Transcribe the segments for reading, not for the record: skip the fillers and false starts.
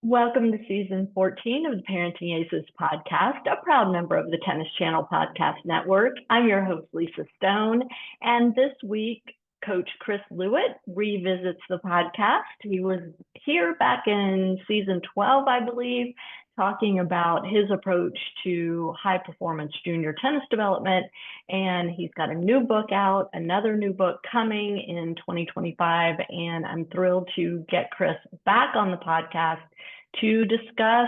Welcome to season 14 of the Parenting Aces Podcast, a proud member of the Tennis Channel Podcast Network. I'm your host, Lisa Stone, and this week, Coach Chris Lewit revisits the podcast. He was here back in season 12, I believe, talking about his approach to high-performance junior tennis development, and he's got a new book out, another new book coming in 2025, and I'm thrilled to get Chris back on the podcast to discuss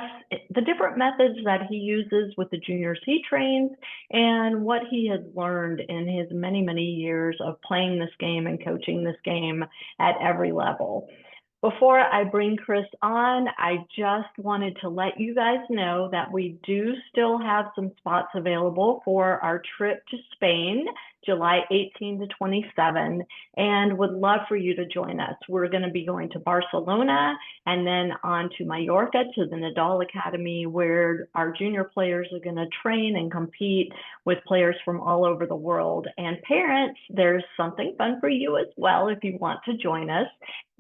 the different methods that he uses with the juniors he trains and what he has learned in his many, many years of playing this game and coaching this game at every level. Before I bring Chris on, I just wanted to let you guys know that we do still have some spots available for our trip to Spain, July 18 to 27, and would love for you to join us. We're going to be going to Barcelona and then on to Mallorca to the Nadal Academy, where our junior players are going to train and compete with players from all over the world. And parents, there's something fun for you as well if you want to join us.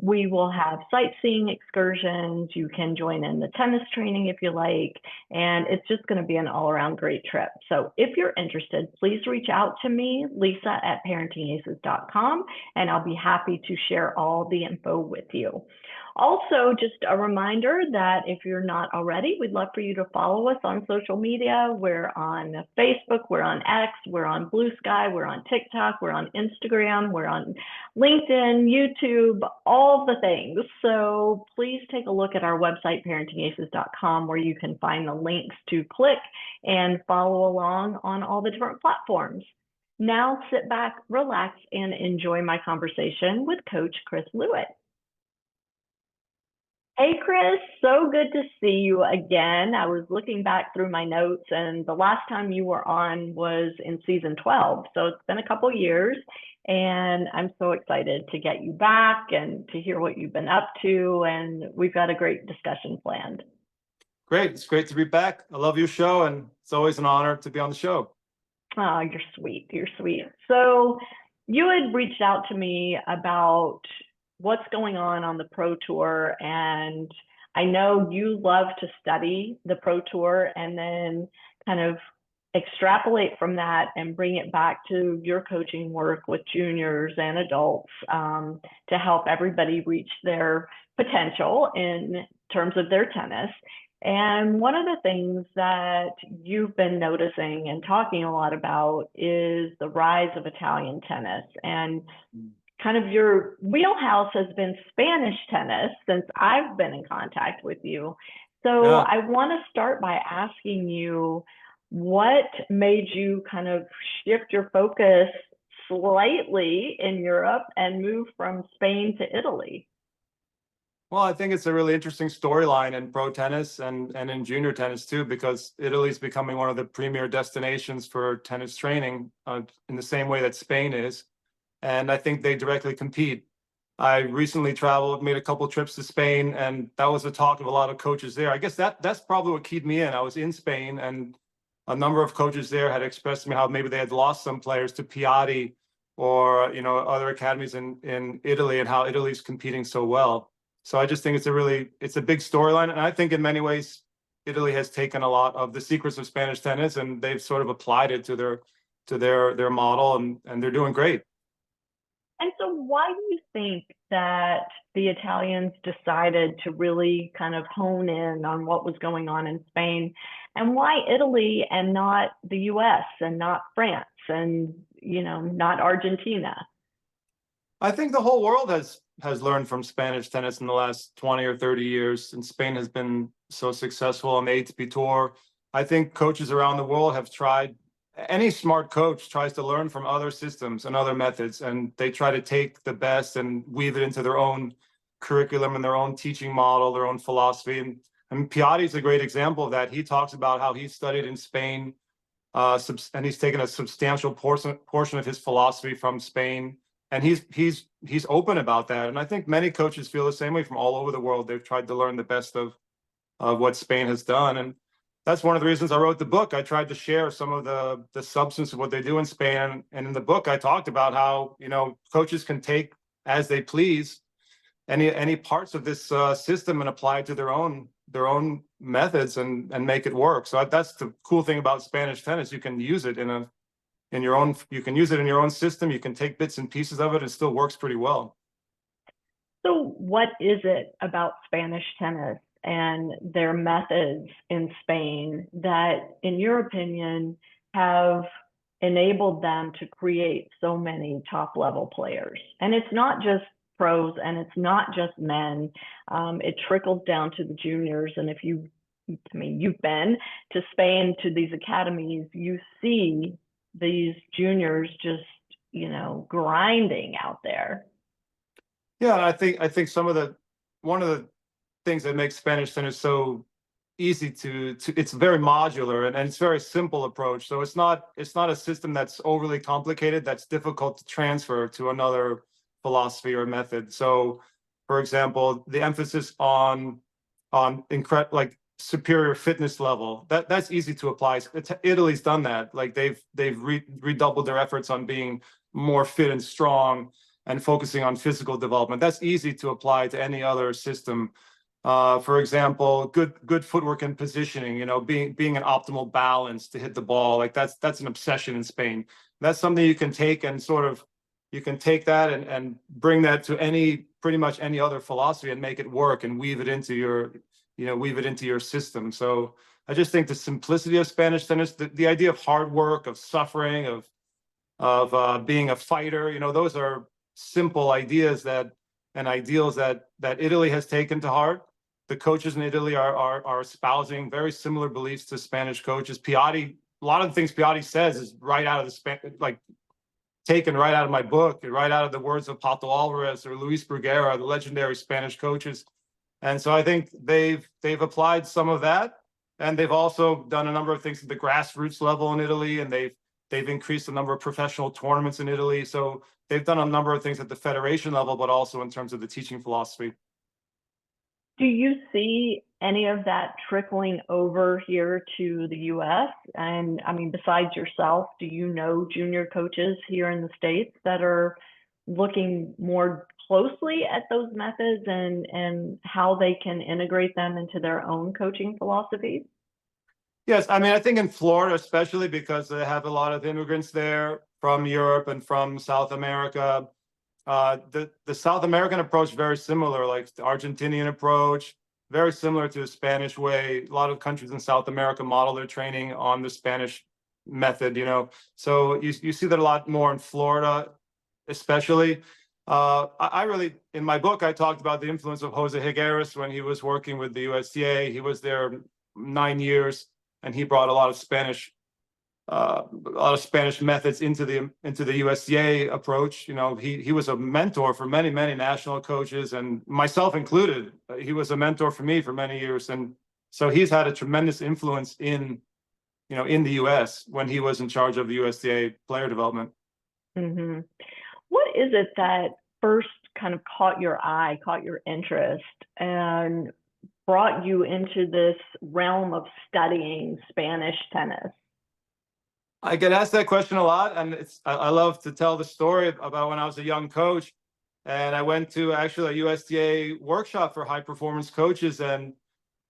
We will have sightseeing excursions. You can join in the tennis training if you like, and it's just going to be an all-around great trip. So if you're interested, please reach out to me, Lisa at ParentingAces.com, and I'll be happy to share all the info with you. Also, just a reminder that if you're not already, we'd love for you to follow us on social media. We're on Facebook, we're on X, we're on Blue Sky, we're on TikTok, we're on Instagram, we're on LinkedIn, YouTube, all the things. So please take a look at our website, ParentingAces.com, where you can find the links to click and follow along on all the different platforms. Now sit back, relax, and enjoy my conversation with Coach Chris Lewit. Hey, Chris, so good to see you again. I was looking back through my notes, and the last time you were on was in season 12. So it's been a couple years, and I'm so excited to get you back and to hear what you've been up to. And we've got a great discussion planned. Great. It's great to be back. I love your show, and it's always an honor to be on the show. Oh, you're sweet. You're sweet. So you had reached out to me about what's going on the Pro Tour, and I know you love to study the Pro Tour and then kind of extrapolate from that and bring it back to your coaching work with juniors and adults to help everybody reach their potential in terms of their tennis. And one of the things that you've been noticing and talking a lot about is the rise of Italian tennis. And kind of your wheelhouse has been Spanish tennis since I've been in contact with you. So yeah. I want to start by asking you, what made you kind of shift your focus slightly in Europe and move from Spain to Italy? Well, I think it's a really interesting storyline in pro tennis and in junior tennis too, because Italy is becoming one of the premier destinations for tennis training in the same way that Spain is. And I think they directly compete. I recently traveled, made a couple of trips to Spain, and that was the talk of a lot of coaches there. I guess that's probably what keyed me in. I was in Spain, and a number of coaches there had expressed to me how maybe they had lost some players to Piatti or other academies in Italy, and how Italy's competing so well. So I just think it's a big storyline, and I think in many ways Italy has taken a lot of the secrets of Spanish tennis, and they've sort of applied it to their model, and they're doing great. And so why do you think that the Italians decided to really kind of hone in on what was going on in Spain, and why Italy and not the US and not France and, not Argentina? I think the whole world has learned from Spanish tennis in the last 20 or 30 years, and Spain has been so successful on the ATP tour. I think coaches around the world have tried. Any smart coach tries to learn from other systems and other methods, and they try to take the best and weave it into their own curriculum and their own teaching model, their own philosophy. And Piatti is a great example of that. He talks about how he studied in Spain, and he's taken a substantial portion of his philosophy from Spain, and he's open about that. And I think many coaches feel the same way from all over the world. They've tried to learn the best of what Spain has done, and that's one of the reasons I wrote the book. I tried to share some of the substance of what they do in Spain. And in the book, I talked about how, coaches can take as they please any parts of this system and apply it to their own methods and make it work. So that's the cool thing about Spanish tennis. You can use it you can use it in your own system. You can take bits and pieces of it. It still works pretty well. So what is it about Spanish tennis and their methods in Spain that, in your opinion, have enabled them to create so many top level players? And it's not just pros and it's not just men. It trickles down to the juniors. And if you've been to Spain, to these academies, you see these juniors just, grinding out there. Yeah, I think one of the things that makes Spanish tennis so easy to it's very modular and it's very simple approach. So it's not a system that's overly complicated, that's difficult to transfer to another philosophy or method. So, for example, the emphasis on like superior fitness level, that's easy to apply. Italy's done that. Like they've redoubled their efforts on being more fit and strong and focusing on physical development. That's easy to apply to any other system. For example, good footwork and positioning, being an optimal balance to hit the ball. Like that's an obsession in Spain. That's something you can take and you can take that and bring that to pretty much any other philosophy and make it work and weave it into your system. So I just think the simplicity of Spanish tennis, the idea of hard work, of suffering, of being a fighter, those are simple ideas and ideals that Italy has taken to heart. The coaches in Italy are espousing very similar beliefs to Spanish coaches. Piatti, a lot of the things Piatti says is right out of taken right out of my book, right out of the words of Pato Alvarez or Luis Bruguera, the legendary Spanish coaches. And so I think they've applied some of that, and they've also done a number of things at the grassroots level in Italy, and they've increased the number of professional tournaments in Italy. So they've done a number of things at the federation level, but also in terms of the teaching philosophy. Do you see any of that trickling over here to the U.S.? And besides yourself, do you know junior coaches here in the States that are looking more closely at those methods and how they can integrate them into their own coaching philosophies? Yes, I think in Florida, especially because they have a lot of immigrants there from Europe and from South America. The South American approach is very similar, like the Argentinian approach, very similar to the Spanish way. A lot of countries in South America model their training on the Spanish method, So you see that a lot more in Florida, especially. I really, in my book, I talked about the influence of Jose Higueras when he was working with the USTA. He was there 9 years, and he brought a lot of Spanish methods into the USDA approach. He was a mentor for many national coaches, and myself included. He was a mentor for me for many years, and so he's had a tremendous influence in the US when he was in charge of the USDA player development. Mm-hmm. What is it that first kind of caught your eye, caught your interest, and brought you into this realm of studying Spanish tennis? I get asked that question a lot, and I love to tell the story about when I was a young coach, and I went to actually a USDA workshop for high performance coaches, and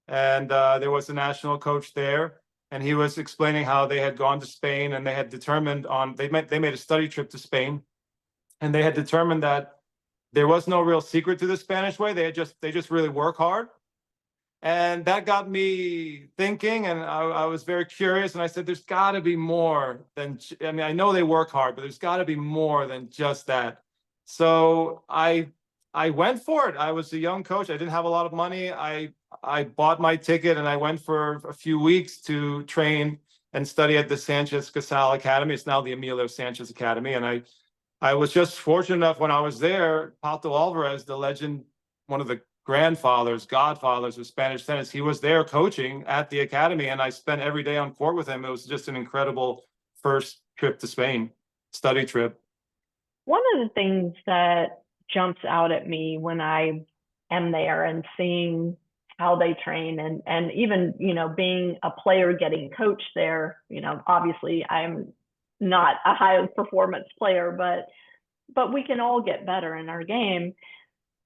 there was a national coach there, and he was explaining how they had gone to Spain and they had determined they made a study trip to Spain, and they had determined that there was no real secret to the Spanish way. They just really work hard. And that got me thinking, and I was very curious, and I said, there's got to be more than, I know they work hard, but there's got to be more than just that. So I went for it. I was a young coach. I didn't have a lot of money. I bought my ticket, and I went for a few weeks to train and study at the Sanchez Casal Academy. It's now the Emilio Sanchez Academy. And I was just fortunate enough when I was there, Pato Alvarez, the legend, one of the godfathers of Spanish tennis, he was there coaching at the academy, and I spent every day on court with him. It was just an incredible first trip to Spain, study trip. One of the things that jumps out at me when I am there and seeing how they train and even, being a player getting coached there, obviously I'm not a high performance player, but we can all get better in our game.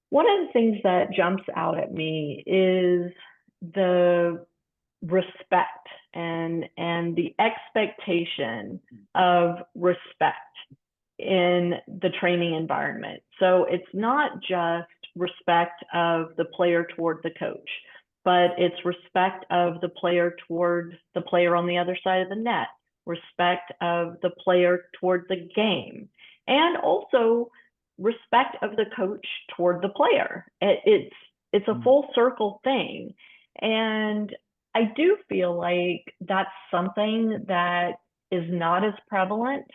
One of the things that jumps out at me is the respect and the expectation of respect in the training environment. So it's not just respect of the player toward the coach, but it's respect of the player toward the player on the other side of the net, respect of the player toward the game, and also respect of the coach toward the player. It's a full circle thing. And I do feel like that's something that is not as prevalent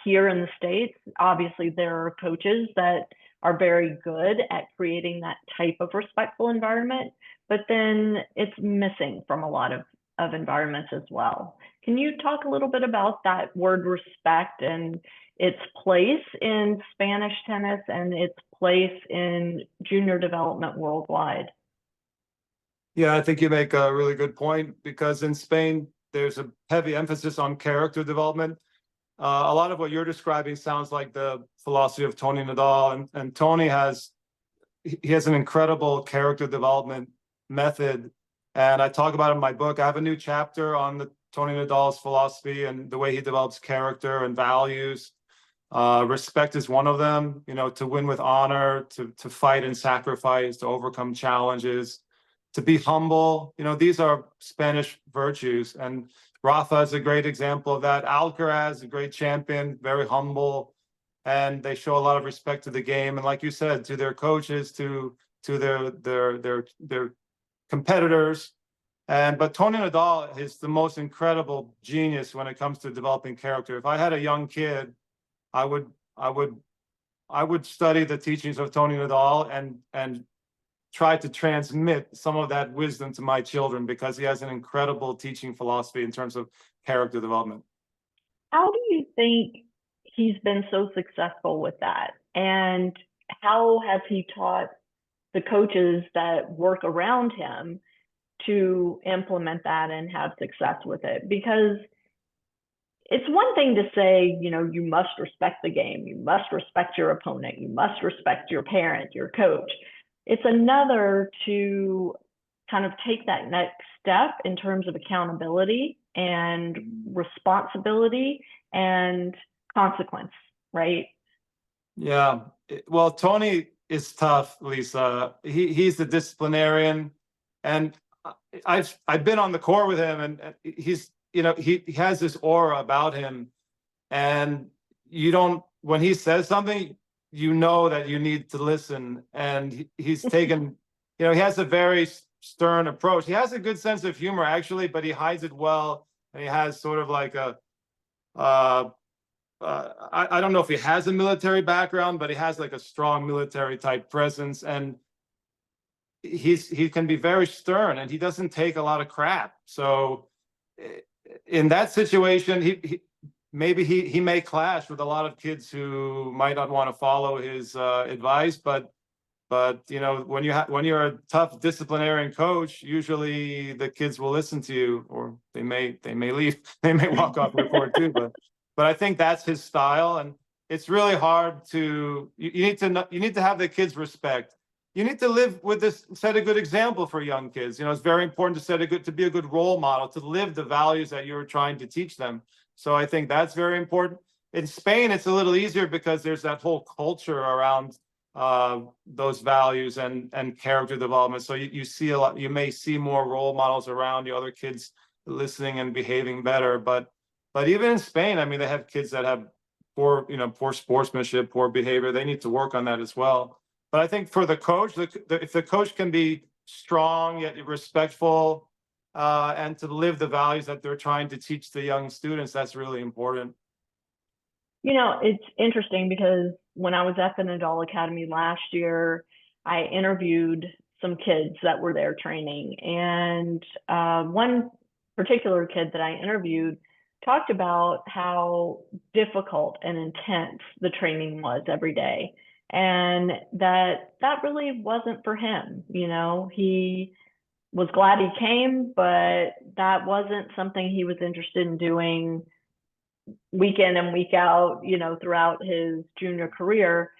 here in the States. Obviously, there are coaches that are very good at creating that type of respectful environment, but then it's missing from a lot of environments as well. Can you talk a little bit about that word respect and its place in Spanish tennis and its place in junior development worldwide? Yeah, I think you make a really good point because in Spain, there's a heavy emphasis on character development. A lot of what you're describing sounds like the philosophy of Tony Nadal, and Tony has an incredible character development method, and I talk about it in my book. I have a new chapter on the Tony Nadal's philosophy and the way he develops character and values. Respect is one of them. To win with honor, to fight and sacrifice, to overcome challenges, to be humble. These are Spanish virtues, and Rafa is a great example of that. Alcaraz, a great champion, very humble, and they show a lot of respect to the game. And like you said, to their coaches, to their competitors. But Tony Nadal is the most incredible genius when it comes to developing character. If I had a young kid, I would study the teachings of Tony Nadal and try to transmit some of that wisdom to my children because he has an incredible teaching philosophy in terms of character development. How do you think he's been so successful with that? And how has he taught the coaches that work around him to implement that and have success with it? Because it's one thing to say, you must respect the game, you must respect your opponent, you must respect your parent, your coach. It's another to kind of take that next step in terms of accountability and responsibility and consequence, right? Yeah. Well, Tony is tough, Lisa. He's the disciplinarian, and I've been on the court with him, and he's he has this aura about him, and when he says something, that you need to listen. And he's taken, he has a very stern approach. He has a good sense of humor, actually, but he hides it well. And he has sort of like I don't know if he has a military background, but he has like a strong military type presence. And he can be very stern, and he doesn't take a lot of crap. So in that situation, maybe he may clash with a lot of kids who might not want to follow his advice, but when you're a tough disciplinarian coach, usually the kids will listen to you, or they may leave, they may walk off the court too. But I think that's his style, and it's really hard to you need to have the kids respect. You need to live with this, set a good example for young kids. It's very important to be a good role model, to live the values that you're trying to teach them. So I think that's very important. In Spain, it's a little easier because there's that whole culture around those values and character development. So you see a lot. You may see more role models around you, other kids listening and behaving better. But even in Spain, I mean, they have kids that have poor sportsmanship, poor behavior. They need to work on that as well. But I think for the coach, if the coach can be strong yet respectful, and to live the values that they're trying to teach the young students, that's really important. It's interesting because when I was at the Nadal Academy last year, I interviewed some kids that were there training. And one particular kid that I interviewed talked about how difficult and intense the training was every day. And that really wasn't for him. He was glad he came, but that wasn't something he was interested in doing week in and week out, throughout his junior career.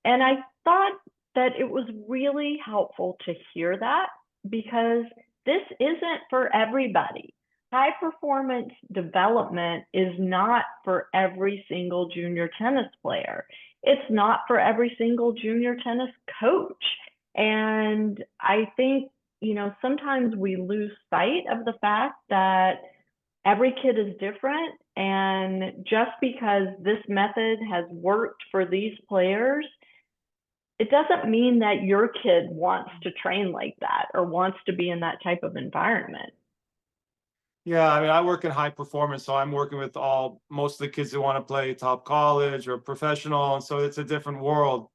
And I thought that it was really helpful to hear that, because this isn't for everybody. High performance development is not for every single junior tennis player. It's not for every single junior tennis coach. And I think, sometimes we lose sight of the fact that every kid is different. And just because this method has worked for these players, it doesn't mean that your kid wants to train like that or wants to be in that type of environment. Yeah, I mean, I work in high performance, so I'm working with most of the kids who want to play top college or professional, and so it's a different world.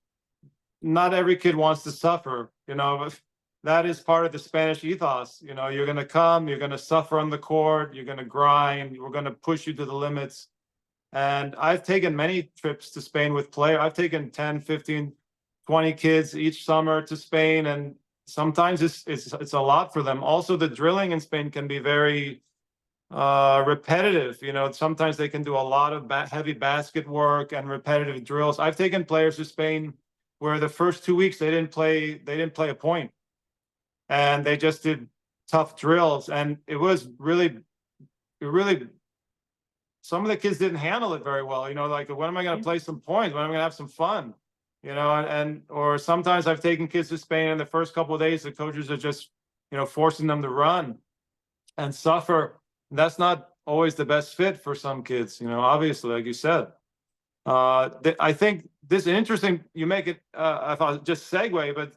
Not every kid wants to suffer, but that is part of the Spanish ethos. You're going to come, you're going to suffer on the court, you're going to grind, we're going to push you to the limits. And I've taken many trips to Spain with players. I've taken 10, 15, 20 kids each summer to Spain, and sometimes it's a lot for them. Also, the drilling in Spain can be very repetitive. Sometimes they can do a lot of heavy basket work and repetitive drills. I've taken players to Spain where the first 2 weeks they didn't play a point, and they just did tough drills, and it really some of the kids didn't handle it very well. Like, when am I going to play some points? When am I going to have some fun? Or sometimes I've taken kids to Spain, and the first couple of days the coaches are just forcing them to run and suffer. That's not always the best fit for some kids, obviously, like you said. I think this is interesting. You make it, I thought, just segue,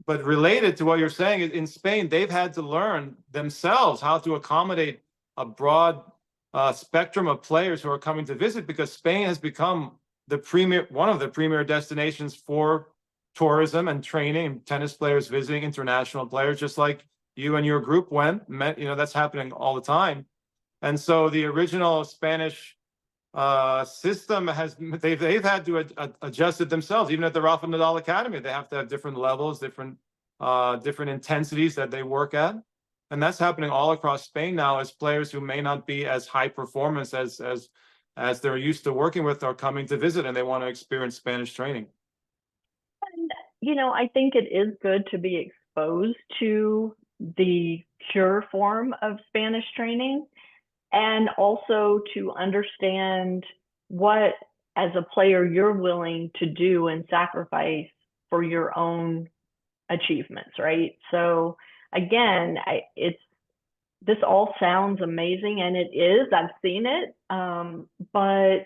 but related to what you're saying, in Spain, they've had to learn themselves how to accommodate a broad spectrum of players who are coming to visit, because Spain has become one of the premier destinations for tourism and training, tennis players visiting, international players, just like you and your group met, that's happening all the time. And so the original Spanish system they've had to adjust it themselves. Even at the Rafa Nadal Academy, they have to have different levels, different intensities that they work at. And that's happening all across Spain now, as players who may not be as high performance as they're used to working with are coming to visit, and they want to experience Spanish training. And, I think it is good to be exposed to the pure form of Spanish training, and also to understand what, as a player, you're willing to do and sacrifice for your own achievements, right? So again, this all sounds amazing, and it is. I've seen it, but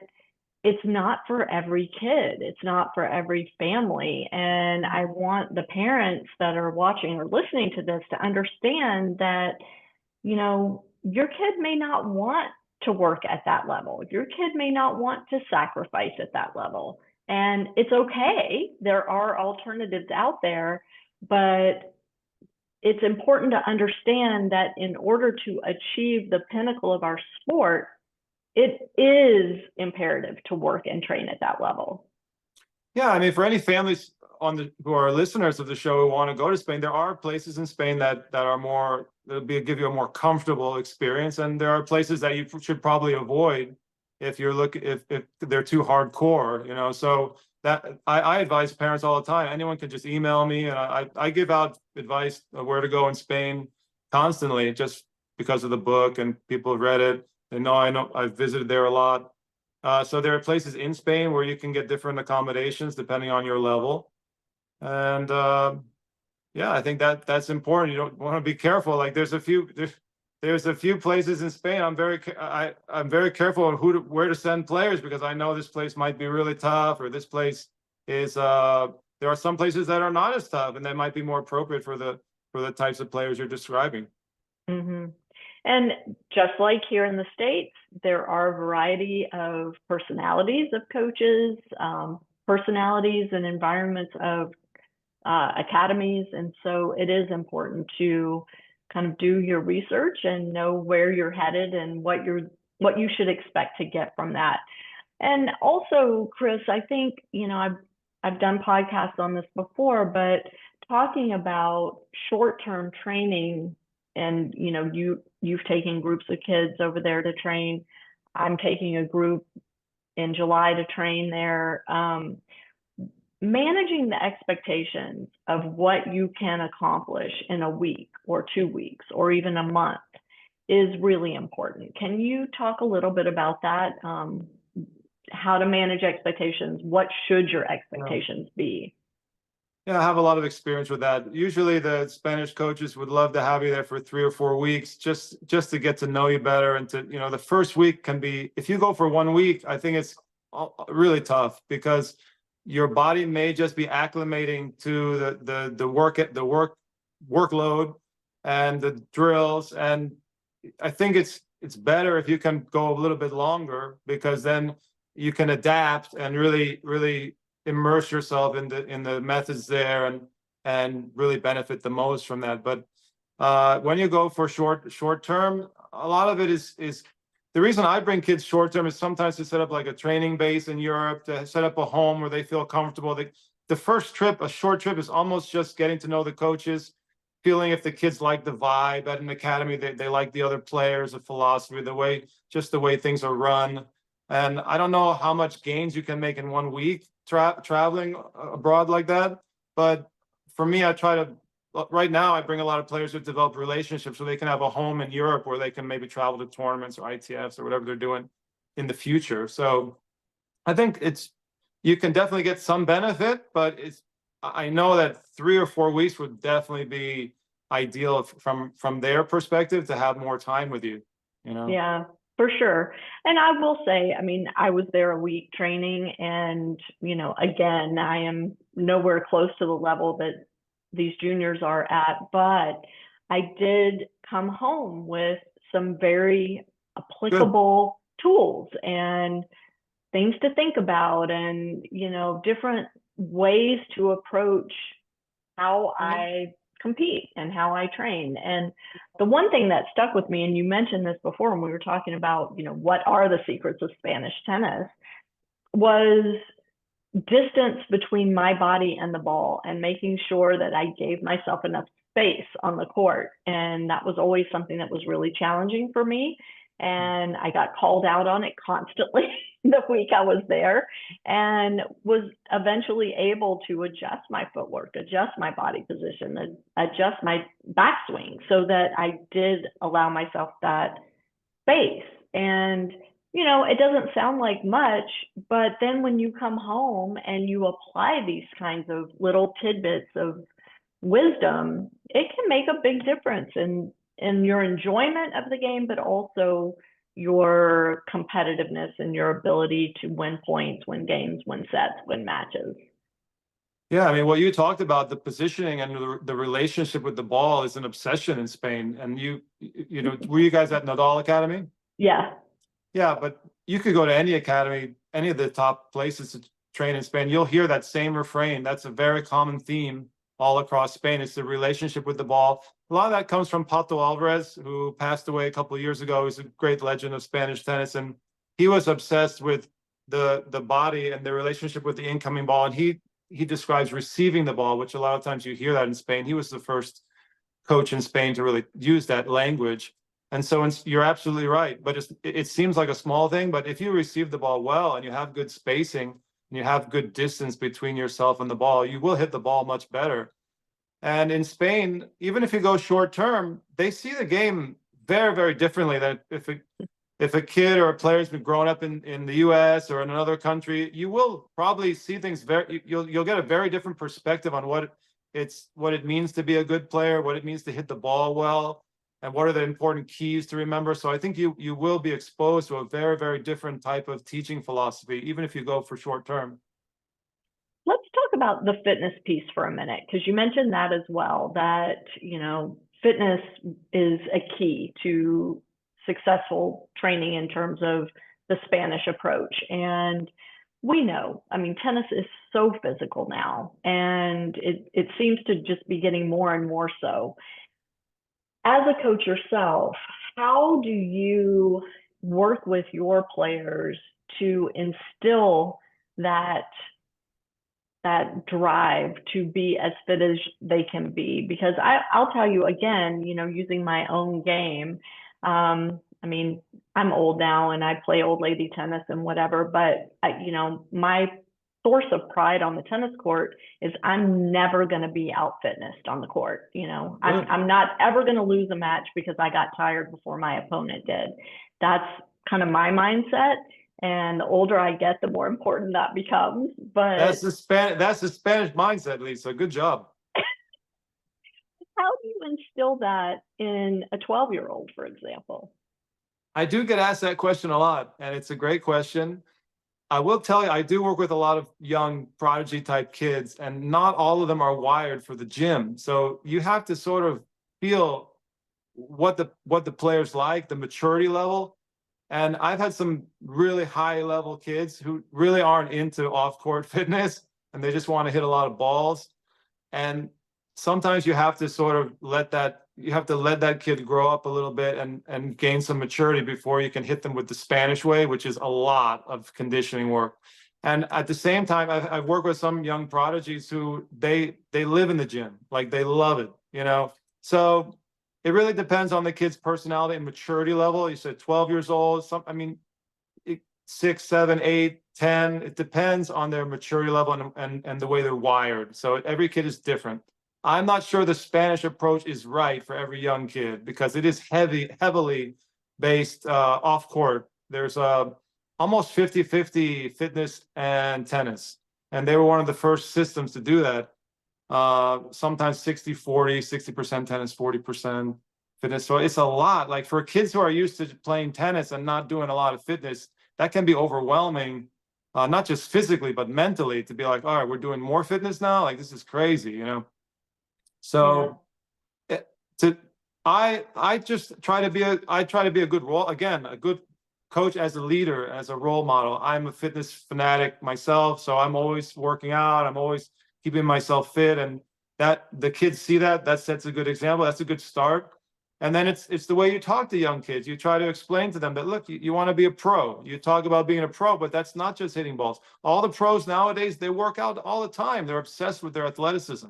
it's not for every kid. It's not for every family. And I want the parents that are watching or listening to this to understand that, your kid may not want to work at that level. Your kid may not want to sacrifice at that level. And it's okay. There are alternatives out there, but it's important to understand that in order to achieve the pinnacle of our sport, it is imperative to work and train at that level. Yeah, I mean, for any families who are listeners of the show who want to go to Spain, there are places in Spain that are more, give you a more comfortable experience, and there are places that you should probably avoid if they're too hardcore. So that I advise parents all the time. Anyone can just email me, and I give out advice of where to go in Spain constantly, just because of the book, and people have read it. They know I've visited there a lot. So there are places in Spain where you can get different accommodations depending on your level. And yeah, I think that's important. You don't want to be careful. Like, there's a few places in Spain I'm very careful on where to send players, because I know this place might be really tough, or this place is there are some places that are not as tough, and they might be more appropriate for the types of players you're describing. Mm-hmm. And just like here in the States, there are a variety of personalities of coaches, personalities and environments of academies. And so it is important to kind of do your research and know where you're headed and what you should expect to get from that. And also, Chris, I think, I've done podcasts on this before, but talking about short-term training, and you've taken groups of kids over there to train. I'm taking a group in July to train there. managing the expectations of what you can accomplish in a week or 2 weeks or even a month is really important. Can you talk a little bit about that? How to manage expectations? What should your expectations be? Yeah, I have a lot of experience with that. Usually the Spanish coaches would love to have you there for 3 or 4 weeks just to get to know you better. And to, the first week can be, if you go for 1 week, I think it's really tough because your body may just be acclimating to the workload and the drills. And I think it's better if you can go a little bit longer, because then you can adapt and really immerse yourself in the methods there and really benefit the most from that. But when you go for short term, a lot of it is the reason I bring kids short term is sometimes to set up like a training base in Europe, to set up a home where they feel comfortable. The first trip, a short trip, is almost just getting to know the coaches, feeling if the kids like the vibe at an academy, they like the other players, the philosophy, the way things are run. And I don't know how much gains you can make in 1 week traveling abroad like that. But for me, right now, I bring a lot of players who've developed relationships so they can have a home in Europe where they can maybe travel to tournaments or ITFs or whatever they're doing in the future. So I think you can definitely get some benefit, but I know that 3 or 4 weeks would definitely be ideal from their perspective to have more time with you. Yeah, for sure. And I will say, I mean, I was there a week training, and, again, I am nowhere close to the level that these juniors are at, but I did come home with some very applicable tools and things to think about, and, different ways to approach how I compete and how I train. And the one thing that stuck with me, and you mentioned this before when we were talking about, what are the secrets of Spanish tennis, was distance between my body and the ball, and making sure that I gave myself enough space on the court. And that was always something that was really challenging for me. And I got called out on it constantly the week I was there, and was eventually able to adjust my footwork, adjust my body position, adjust my backswing so that I did allow myself that space. And, it doesn't sound like much, but then when you come home and you apply these kinds of little tidbits of wisdom, it can make a big difference in your enjoyment of the game, but also your competitiveness and your ability to win points, win games, win sets, win matches. Yeah, I mean, what you talked about, the positioning and the relationship with the ball is an obsession in Spain. And were you guys at Nadal Academy? Yeah. Yeah, but you could go to any academy, any of the top places to train in Spain. You'll hear that same refrain. That's a very common theme all across Spain. It's the relationship with the ball. A lot of that comes from Pato Alvarez, who passed away a couple of years ago. He's a great legend of Spanish tennis, and he was obsessed with the body and the relationship with the incoming ball. And he describes receiving the ball, which a lot of times you hear that in Spain. He was the first coach in Spain to really use that language. And so you're absolutely right. But it seems like a small thing, but if you receive the ball well and you have good spacing and you have good distance between yourself and the ball, you will hit the ball much better. And in Spain, even if you go short term, they see the game very, very differently. That if a kid or a player has been growing up in the US or in another country, you will probably see things you'll get a very different perspective on what it means to be a good player, what it means to hit the ball well, and what are the important keys to remember. So I think you will be exposed to a very, very different type of teaching philosophy, even if you go for short term. Let's talk about the fitness piece for a minute, because you mentioned that as well, that, fitness is a key to successful training in terms of the Spanish approach. And we know, I mean, tennis is so physical now, and it seems to just be getting more and more so. As a coach yourself, how do you work with your players to instill that drive to be as fit as they can be? Because I'll tell you again, using my own game, I mean, I'm old now and I play old lady tennis and whatever, but my source of pride on the tennis court is I'm never going to be out fitnessed on the court. I'm not ever going to lose a match because I got tired before my opponent did. That's kind of my mindset. And the older I get, the more important that becomes. But that's the Spanish mindset, Lisa. Good job. How do you instill that in a 12-year-old, for example? I do get asked that question a lot, and it's a great question. I will tell you, I do work with a lot of young prodigy type kids, and not all of them are wired for the gym. So you have to sort of feel what the player's like, the maturity level. And I've had some really high level kids who really aren't into off-court fitness, and they just want to hit a lot of balls. And sometimes you have to sort of let that kid grow up a little bit and gain some maturity before you can hit them with the Spanish way, which is a lot of conditioning work. And at the same time, I've worked with some young prodigies who they live in the gym, like they love it, So it really depends on the kid's personality and maturity level. You said 12 years old, 6, 7, 8, 10. It depends on their maturity level and the way they're wired. So every kid is different. I'm not sure the Spanish approach is right for every young kid because it is heavily based off court. There's almost 50-50 fitness and tennis. And they were one of the first systems to do that. Sometimes 60-40, 60% tennis, 40% fitness. So it's a lot. Like for kids who are used to playing tennis and not doing a lot of fitness, that can be overwhelming, not just physically, but mentally, to be like, all right, we're doing more fitness now. Like, this is crazy, So I just try to be a good role, again, a good coach as a leader, as a role model. I'm a fitness fanatic myself, so I'm always working out. I'm always keeping myself fit, and that the kids see that sets a good example. That's a good start. And then it's the way you talk to young kids. You try to explain to them that, look, you want to be a pro. You talk about being a pro, but that's not just hitting balls. All the pros nowadays, they work out all the time. They're obsessed with their athleticism.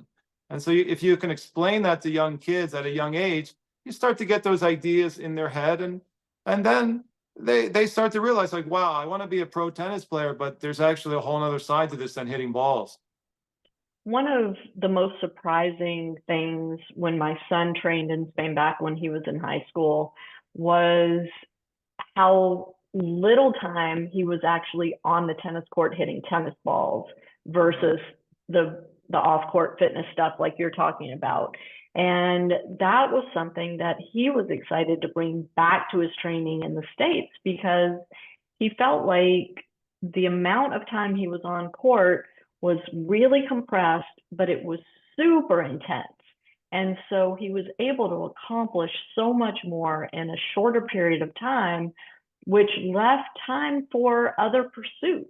And so if you can explain that to young kids at a young age, you start to get those ideas in their head. And then they start to realize, like, wow, I want to be a pro tennis player, but there's actually a whole other side to this than hitting balls. One of the most surprising things when my son trained in Spain back when he was in high school was how little time he was actually on the tennis court hitting tennis balls versus the off-court fitness stuff like you're talking about. And that was something that he was excited to bring back to his training in the States because he felt like the amount of time he was on court was really compressed, but it was super intense. And so he was able to accomplish so much more in a shorter period of time, which left time for other pursuits.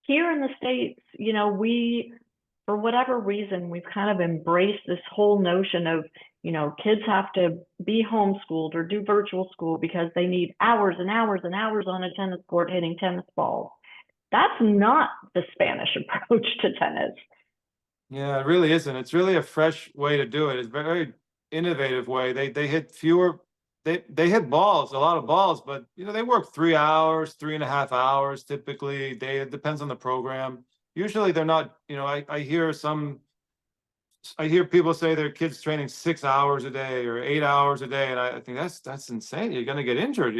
Here in the States, we, for whatever reason, we've kind of embraced this whole notion of, kids have to be homeschooled or do virtual school because they need hours and hours and hours on a tennis court hitting tennis balls. That's not the Spanish approach to tennis. Yeah, it really isn't. It's really a fresh way to do it. It's a very innovative way. They hit fewer, they hit balls, a lot of balls, but they work 3 hours, 3.5 hours typically. It depends on the program. Usually they're not, I hear people say their kids training 6 hours a day or 8 hours a day, and I think that's insane. You're going to get injured.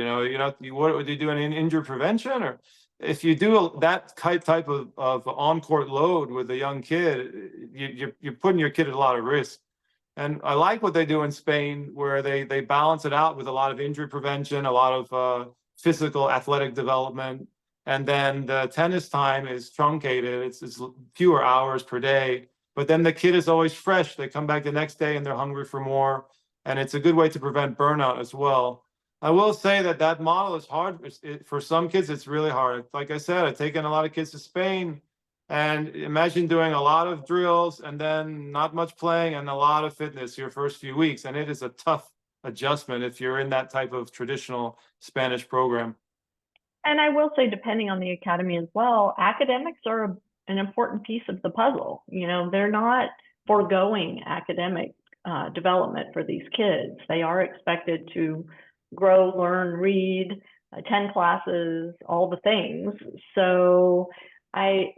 What would you do, an injury prevention? Or if you do that type of on-court load with a young kid, you're putting your kid at a lot of risk. And I like what they do in Spain, where they balance it out with a lot of injury prevention, a lot of physical athletic development, and then the tennis time is truncated. It's fewer hours per day. But then the kid is always fresh. They come back the next day and they're hungry for more. And it's a good way to prevent burnout as well. I will say that model is hard. For some kids, it's really hard. Like I said, I've taken a lot of kids to Spain, and imagine doing a lot of drills and then not much playing and a lot of fitness your first few weeks. And it is a tough adjustment if you're in that type of traditional Spanish program. And I will say, depending on the academy as well, academics are an important piece of the puzzle. They're not foregoing academic development for these kids. They are expected to grow, learn, read, attend classes, all the things. So I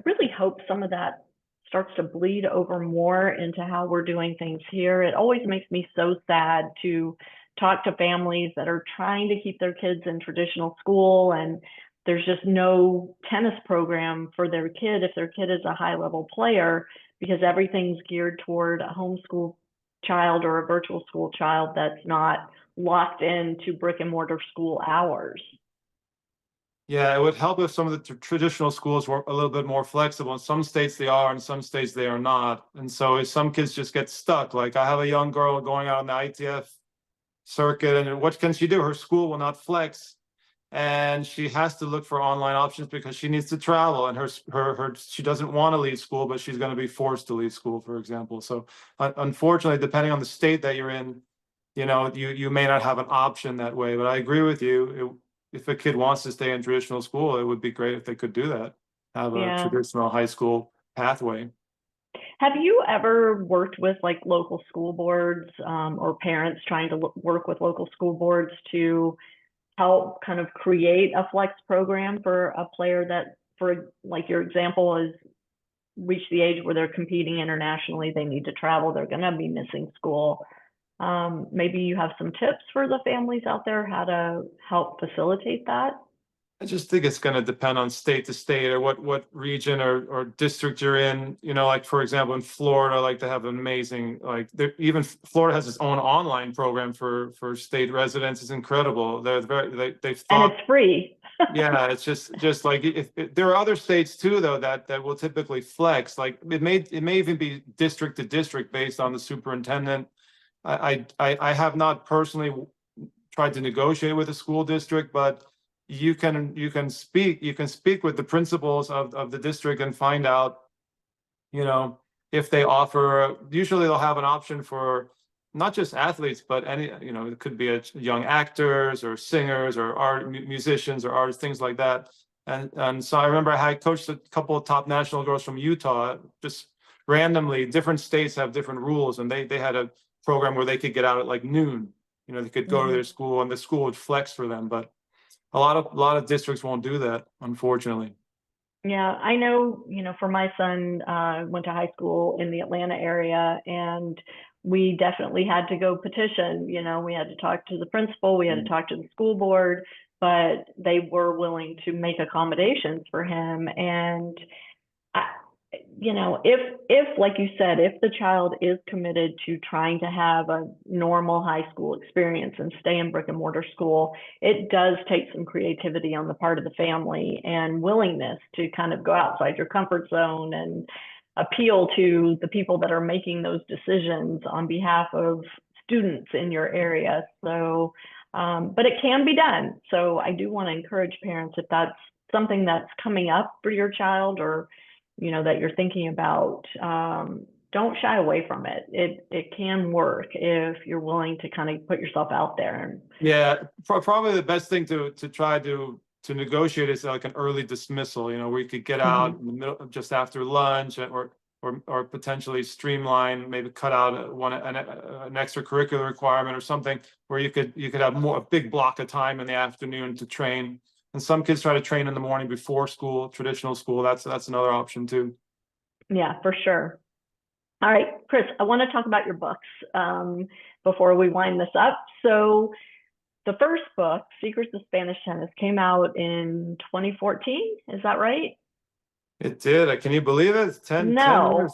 really hope some of that starts to bleed over more into how we're doing things here. It always makes me so sad to talk to families that are trying to keep their kids in traditional school, and there's just no tennis program for their kid if their kid is a high level player, because everything's geared toward a homeschool child or a virtual school child that's not locked into brick and mortar school hours. Yeah, it would help if some of the traditional schools were a little bit more flexible. In some states they are, in some states they are not. And so if some kids just get stuck, like I have a young girl going out on the ITF circuit, and what can she do? Her school will not flex, and she has to look for online options because she needs to travel, and her she doesn't want to leave school, but she's going to be forced to leave school, for example. So unfortunately, depending on the state that you're in, you may not have an option that way. But I agree with you. If a kid wants to stay in traditional school, it would be great if they could do that, have a traditional high school pathway. Have you ever worked with like local school boards or parents trying to work with local school boards to help kind of create a flex program for a player that, for like your example, is reached the age where they're competing internationally, they need to travel, they're going to be missing school? Maybe you have some tips for the families out there how to help facilitate that. I just think it's going to depend on state to state, or what region or district you're in. Like for example, in Florida, like they have amazing, like even Florida has its own online program for state residents. It's incredible. They've thought, and it's free. Yeah, it's just like if there are other states too, though, that will typically flex. Like it may even be district to district based on the superintendent. I have not personally tried to negotiate with a school district, but you can speak with the principals of the district and find out, if they offer. Usually they'll have an option for not just athletes, but any, it could be young actors or singers or musicians or artists, things like that. And so I remember I coached a couple of top national girls from Utah. Just randomly, different states have different rules, and they had a program where they could get out at like noon. They could go to their school, and the school would flex for them. But a lot of districts won't do that, unfortunately. Yeah, I know, for my son, went to high school in the Atlanta area, and we definitely had to go petition. We had to talk to the principal, we had to talk to the school board, but they were willing to make accommodations for him. And if like you said, if the child is committed to trying to have a normal high school experience and stay in brick and mortar school, it does take some creativity on the part of the family and willingness to kind of go outside your comfort zone and appeal to the people that are making those decisions on behalf of students in your area. So, but it can be done. So I do want to encourage parents, if that's something that's coming up for your child, or that you're thinking about, don't shy away from it. It can work if you're willing to kind of put yourself out there. Yeah, probably the best thing to try to negotiate is like an early dismissal. Where you could get out in the middle, just after lunch, or potentially streamline, maybe cut out an extracurricular requirement or something, where you could have a big block of time in the afternoon to train. And some kids try to train in the morning before school, traditional school. That's another option too. Yeah, for sure. All right, Chris, I want to talk about your books before we wind this up. So the first book, Secrets of Spanish Tennis, came out in 2014. Is that right? It did. Can you believe it? It's 10 years.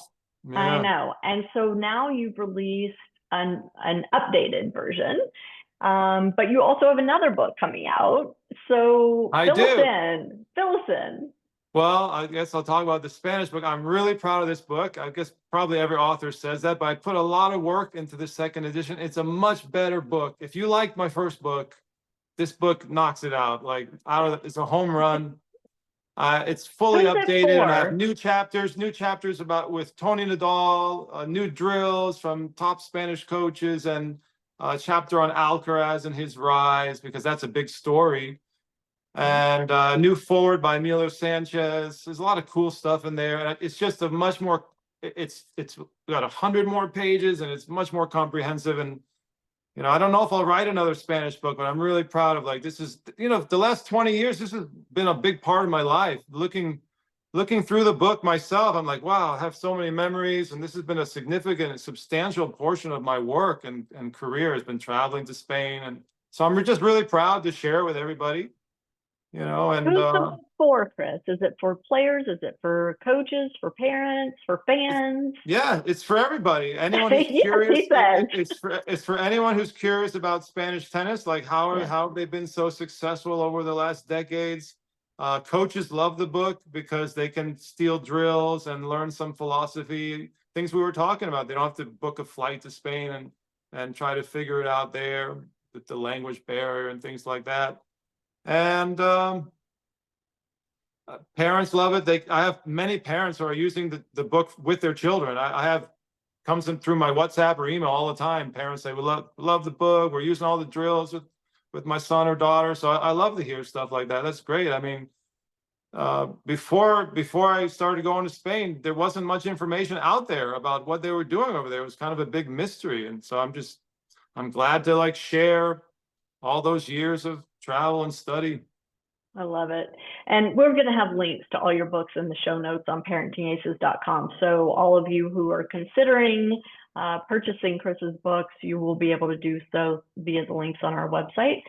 Yeah. I know. And so now you've released an updated version. But you also have another book coming out. So fill us in. Well, I guess I'll talk about the Spanish book. I'm really proud of this book. I guess probably every author says that, but I put a lot of work into the second edition. It's a much better book. If you liked my first book, this book knocks it out. It's a home run. It's fully updated, and I have new chapters with Tony Nadal, new drills from top Spanish coaches, and a chapter on Alcaraz and his rise, because that's a big story. And a new forward by Emilio Sanchez. There's a lot of cool stuff in there. And it's just a much more, it's got 100 more pages, and it's much more comprehensive. And, I don't know if I'll write another Spanish book, but I'm really proud of, this is, the last 20 years, this has been a big part of my life, looking looking through the book myself, I'm like, wow, I have so many memories, and this has been a significant and substantial portion of my work and career has been traveling to Spain. And so I'm just really proud to share with everybody, and Who's the book for, Chris? Is it for players? Is it for coaches, for parents, for fans? yeah, it's for everybody. Anyone who's Yes, curious, he says. it's for anyone who's curious about Spanish tennis, like how have they been so successful over the last decades. Coaches love the book because they can steal drills and learn some philosophy, things we were talking about. They don't have to book a flight to Spain and try to figure it out there with the language barrier and things like that. And parents love it. I have many parents who are using the book with their children. I have comes in through my WhatsApp or email all the time. Parents say, we love the book. We're using all the drills with my son or daughter. So I love to hear stuff like that. That's great. I mean, before I started going to Spain, there wasn't much information out there about what they were doing over there. It was kind of a big mystery. And so I'm glad to like share all those years of travel and study. I love it. And we're going to have links to all your books in the show notes on parentingaces.com. So all of you who are considering purchasing Chris's books, you will be able to do so via the links on our website.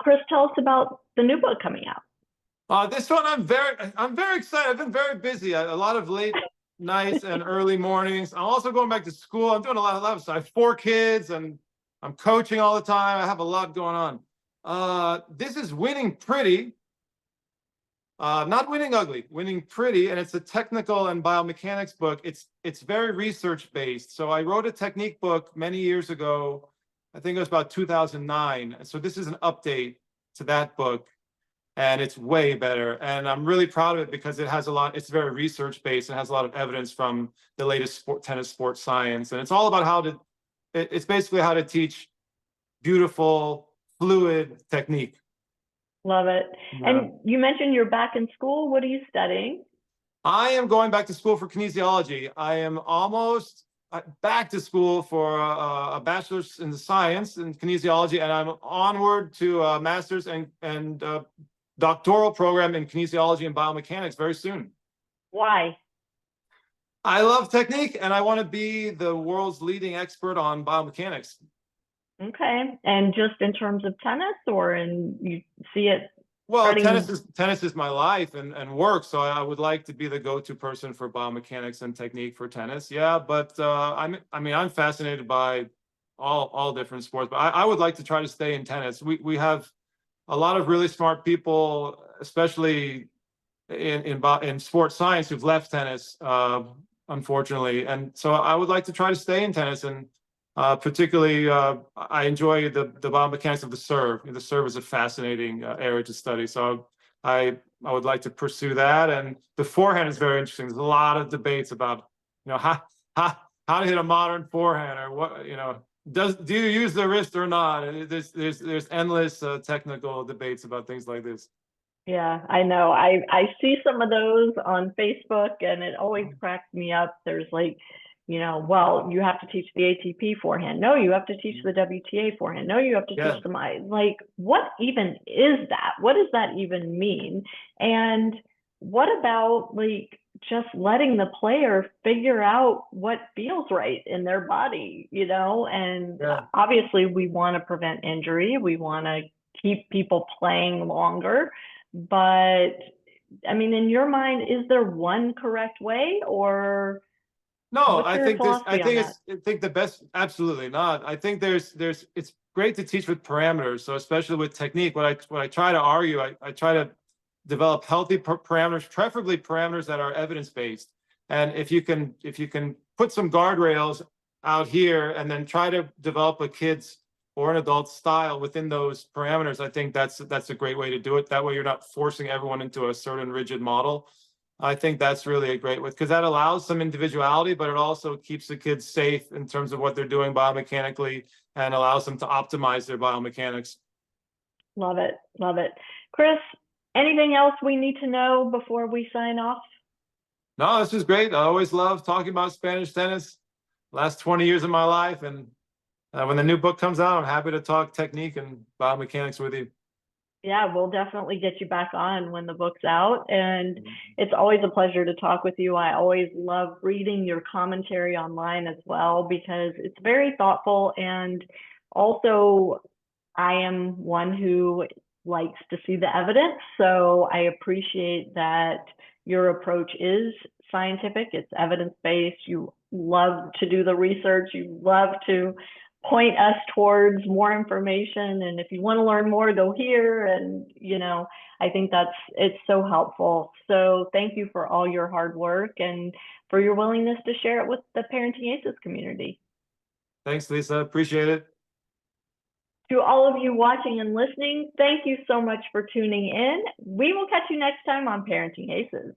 Chris, tell us about the new book coming out. This one, I'm very excited. I've been very busy. A lot of late nights and early mornings. I'm also going back to school. I'm doing a lot of stuff. I have 4 kids and I'm coaching all the time. I have a lot going on. This is Winning Pretty. Not Winning Ugly, Winning Pretty, and it's a technical and biomechanics book. It's very research based. So I wrote a technique book many years ago. I think it was about 2009. So this is an update to that book, and it's way better. And I'm really proud of it because it's very research based and has a lot of evidence from the latest tennis sports science. And it's all about it's basically how to teach beautiful, fluid technique. Love it. Yeah. And you mentioned you're back in school. What are you studying? I am going back to school for kinesiology. I am almost back to school for a bachelor's in science in kinesiology, and I'm onward to a master's and doctoral program in kinesiology and biomechanics very soon. Why? I love technique, and I want to be the world's leading expert on biomechanics. Okay. And just in terms of tennis, or you see it? Well, tennis is my life and work. So I would like to be the go-to person for biomechanics and technique for tennis. Yeah, but I'm fascinated by all different sports. But I would like to try to stay in tennis. We have a lot of really smart people, especially in sports science, who've left tennis, unfortunately. And so I would like to try to stay in tennis. And particularly, I enjoy the biomechanics of the serve. The serve is a fascinating area to study. So I would like to pursue that. And the forehand is very interesting. There's a lot of debates about, how to hit a modern forehand, or what, do you use the wrist or not? There's endless technical debates about things like this. Yeah, I know. I see some of those on Facebook, and it always cracks me up. There's like, well, you have to teach the ATP forehand. No, you have to teach the WTA forehand. No, you have to teach them. Like, what even is that? What does that even mean? And what about like just letting the player figure out what feels right in their body, And obviously we want to prevent injury. We want to keep people playing longer. But I mean, in your mind, is there one correct way, or? No, I think the best, absolutely not. I think it's great to teach with parameters. So especially with technique, what I try to argue, I try to develop healthy parameters, preferably parameters that are evidence-based. And if you can put some guardrails out here and then try to develop a kid's or an adult's style within those parameters, I think that's a great way to do it. That way you're not forcing everyone into a certain rigid model. I think that's really a great way, because that allows some individuality, but it also keeps the kids safe in terms of what they're doing biomechanically and allows them to optimize their biomechanics. Love it. Love it. Chris, anything else we need to know before we sign off? No, this is great. I always love talking about Spanish tennis. Last 20 years of my life. And when the new book comes out, I'm happy to talk technique and biomechanics with you. Yeah, we'll definitely get you back on when the book's out. And it's always a pleasure to talk with you. I always love reading your commentary online as well because it's very thoughtful. And also, I am one who likes to see the evidence. So I appreciate that your approach is scientific, it's evidence based. You love to do the research, you love to point us towards more information. And if you want to learn more, go here. And, I think it's so helpful. So thank you for all your hard work and for your willingness to share it with the Parenting Aces community. Thanks, Lisa. Appreciate it. To all of you watching and listening, thank you so much for tuning in. We will catch you next time on Parenting Aces.